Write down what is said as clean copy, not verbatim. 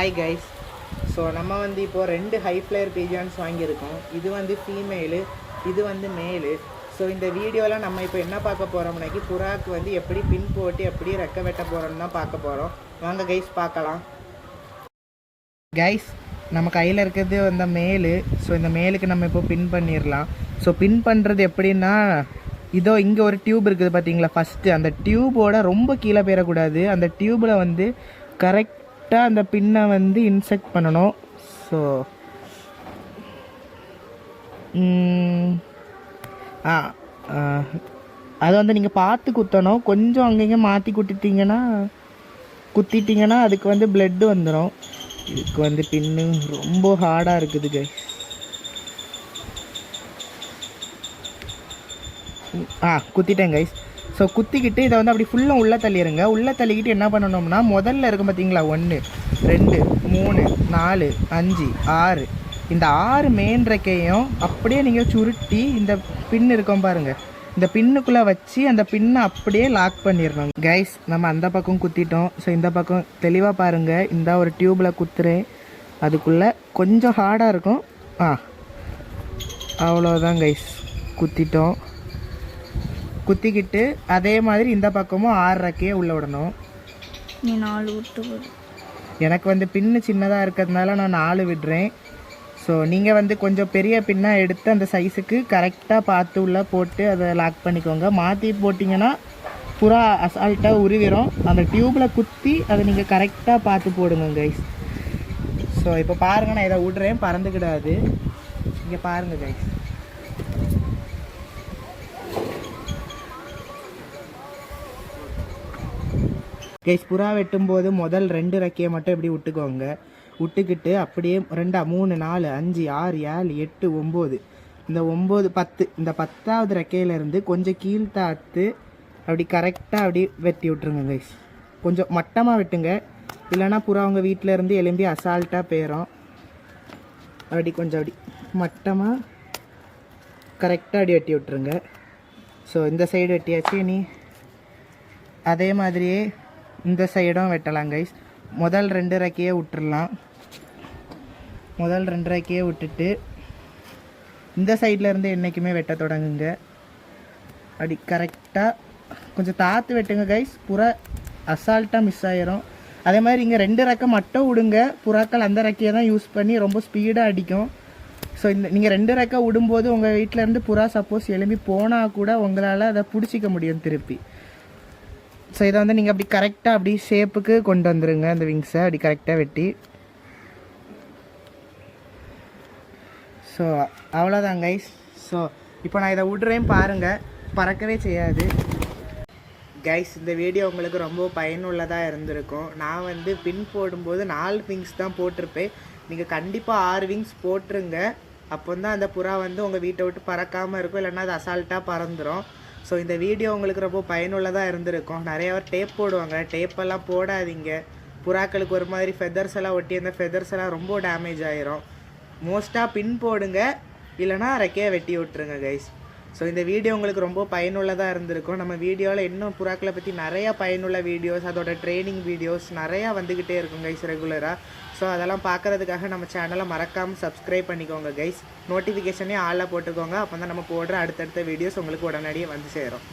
Hi guys. So நம்ம வந்து இப்போது 2 ஹை ஃப்ளையர் பீஜான்ஸ் வாங்கியிருக்கோம். இது வந்து ஃபீமேலு, இது வந்து மேலு. ஸோ இந்த வீடியோவில் நம்ம இப்போ என்ன பார்க்க போகிறோம்னாக்கி புறாவுக்கு வந்து எப்படி பின் போட்டு எப்படி ரெக்க வெட்ட போகிறோம்னு தான் பார்க்க போகிறோம். வாங்க கைஸ் பார்க்கலாம். கைஸ், நம்ம கையில் இருக்கிறது அந்த மேலு. ஸோ இந்த மேலுக்கு நம்ம இப்போ பின் பண்ணிடலாம். ஸோ பின் பண்ணுறது எப்படின்னா, இதோ இங்கே ஒரு டியூப் இருக்குது பார்த்தீங்களா. ஃபஸ்ட்டு அந்த டியூபோட ரொம்ப கீழே போயிடக்கூடாது. அந்த டியூப்பில் வந்து கரெக்டாக அந்த பின்னை வந்து இன்செக்ட் பண்ணணும். ஸோ அது வந்து நீங்கள் பார்த்து குத்தணும். கொஞ்சம் அங்கங்கே மாற்றி குத்திட்டிங்கன்னா அதுக்கு வந்து பிளட்டு வந்துடும். இதுக்கு வந்து பின்னு ரொம்ப ஹார்டாக இருக்குது கைஸ். குத்திட்டேன் கைஸ். ஸோ குத்திக்கிட்டு இதை வந்து அப்படி ஃபுல்லாக உள்ளே தள்ளிடுங்க. உள்ளே தள்ளிக்கிட்டு என்ன பண்ணணும்னா, முதல்ல இருக்கும் பார்த்தீங்களா, 1 2 3 4 5 6, இந்த 6 மெயின் ரெக்கையும் அப்படியே நீங்கள் சுருட்டி இந்த பின் இருக்கும் பாருங்கள், இந்த பின்னுக்குள்ளே வச்சு அந்த பின்னை அப்படியே லாக் பண்ணிடணும் கைஸ். நம்ம அந்த பக்கம் குத்திட்டோம். ஸோ இந்த பக்கம் தெளிவாக பாருங்கள். இந்த ஒரு டியூப்பில் குத்துறேன். அதுக்குள்ளே கொஞ்சம் ஹார்டாக இருக்கும். அவ்வளோதான் கைஸ், குத்திட்டோம். குத்திக்கிட்டு அதே மாதிரி இந்த பக்கமும் 6 ரெக்கையே உள்ளே விடணும். நீ 4 விட்டு. எனக்கு வந்து பின்னு சின்னதாக இருக்கிறதுனால நான் 4 விடுறேன். ஸோ நீங்கள் வந்து கொஞ்சம் பெரிய பின்னாக எடுத்து அந்த சைஸுக்கு கரெக்டாக பார்த்து உள்ளே போட்டு அதை லாக் பண்ணிக்கோங்க. மாற்றி போட்டிங்கன்னா புறா அசால்ட்டாக உருவிடும். அந்த டியூப்பில் குத்தி அதை நீங்கள் கரெக்டாக பார்த்து போடுங்க கைஸ். ஸோ இப்போ பாருங்கள், நான் இதை விடுறேன், பறந்துக்கிடாது. இங்கே பாருங்கள் கைஸ். கைஸ், புறா வெட்டும்போது முதல் 2 ரெக்கையை மட்டும் இப்படி விட்டுக்கோங்க. விட்டுக்கிட்டு அப்படியே 2 3 4 5 6 7 8 9, இந்த 9 10, இந்த 10வது ரெக்கையிலேருந்து கொஞ்சம் கீழ்த்தாத்து அப்படி கரெக்டாக அப்படி வெட்டி விட்ருங்க கைஸ். கொஞ்சம் மட்டமாக வெட்டுங்க, இல்லைனா புறா அவங்க வீட்டிலேருந்து எலும்பி அசால்ட்டாக போயிடும். அப்படி கொஞ்சம் அப்படி மட்டமாக கரெக்டாக அப்படி வெட்டி விட்ருங்க. ஸோ இந்த சைடு வெட்டியாச்சு. நீ அதே மாதிரியே இந்த சைடும் வெட்டலாம் கைஸ். முதல் 2 ரெக்கையே விட்டுடலாம். முதல் 2 ரெக்கையே விட்டுட்டு இந்த சைட்லேருந்து என்றைக்குமே வெட்ட தொடங்குங்க. அப்படி கரெக்டாக கொஞ்சம் தாத்து வெட்டுங்க கைஸ். புறா அசால்ட்டாக மிஸ் ஆகிரும். அதே மாதிரி இங்கே 2 ரெக்கை மட்டும் விடுங்க. புறாக்கள் அந்த ரெக்கையை தான் யூஸ் பண்ணி ரொம்ப ஸ்பீடாக அடிக்கும். ஸோ நீங்கள் 2 ரெக்கை விடும்போது உங்கள் வீட்டிலேருந்து புறா சப்போஸ் எழும்பி போனால் கூட உங்களால் அதை பிடிச்சிக்க முடியும் திருப்பி. ஸோ இதை வந்து நீங்கள் அப்படி கரெக்டாக அப்படி ஷேப்புக்கு கொண்டு வந்துடுங்க. அந்த விங்ஸை அப்படி கரெக்டாக வெட்டி. ஸோ அவ்வளோதான் கைஸ். ஸோ இப்போ நான் இதை விட்றேன் பாருங்கள், பறக்கவே செய்யாது கைஸ். இந்த வீடியோ உங்களுக்கு ரொம்ப பயனுள்ளதாக இருந்திருக்கும். நான் வந்து பின் போடும்போது 4 விங்ஸ் தான் போட்டிருப்பேன். நீங்கள் கண்டிப்பாக 6 விங்ஸ் போட்டுருங்க. அப்போ தான் அந்த புறா வந்து உங்கள் வீட்டை விட்டு பறக்காமல் இருக்கும், இல்லைன்னா அது அசால்ட்டாக பறந்துடும். ஸோ இந்த வீடியோ உங்களுக்கு ரொம்ப பயனுள்ளதாக இருந்திருக்கும். நிறைய பேர் டேப் போடுவாங்க, டேப்பெல்லாம் போடாதீங்க. புறாக்களுக்கு ஒரு மாதிரி ஃபெதர்ஸ் எல்லாம் ஒட்டி அந்த ஃபெதர்ஸ் எல்லாம் ரொம்ப டேமேஜ் ஆகிரும். மோஸ்ட்டாக பின் போடுங்க, இல்லைனா ரெக்கையை வெட்டி விட்டுருங்க கைஸ். ஸோ இந்த வீடியோ உங்களுக்கு ரொம்ப பயனுள்ளதாக இருந்திருக்கும். நம்ம வீடியோவில் இன்னும் புறாக்களை பற்றி நிறையா பயனுள்ள வீடியோஸ், அதோட ட்ரைனிங் வீடியோஸ் நிறையா வந்துக்கிட்டே இருக்கும் கைஸ் ரெகுலராக. ஸோ அதெல்லாம் பார்க்குறதுக்காக நம்ம சேனலை மறக்காமல் சப்ஸ்கிரைப் பண்ணிக்கோங்க கைஸ். நோட்டிஃபிகேஷனே ஆளாக போட்டுக்கோங்க. அப்போ தான் நம்ம போடுற அடுத்தடுத்த வீடியோஸ் உங்களுக்கு உடனடியே வந்து சேரும்.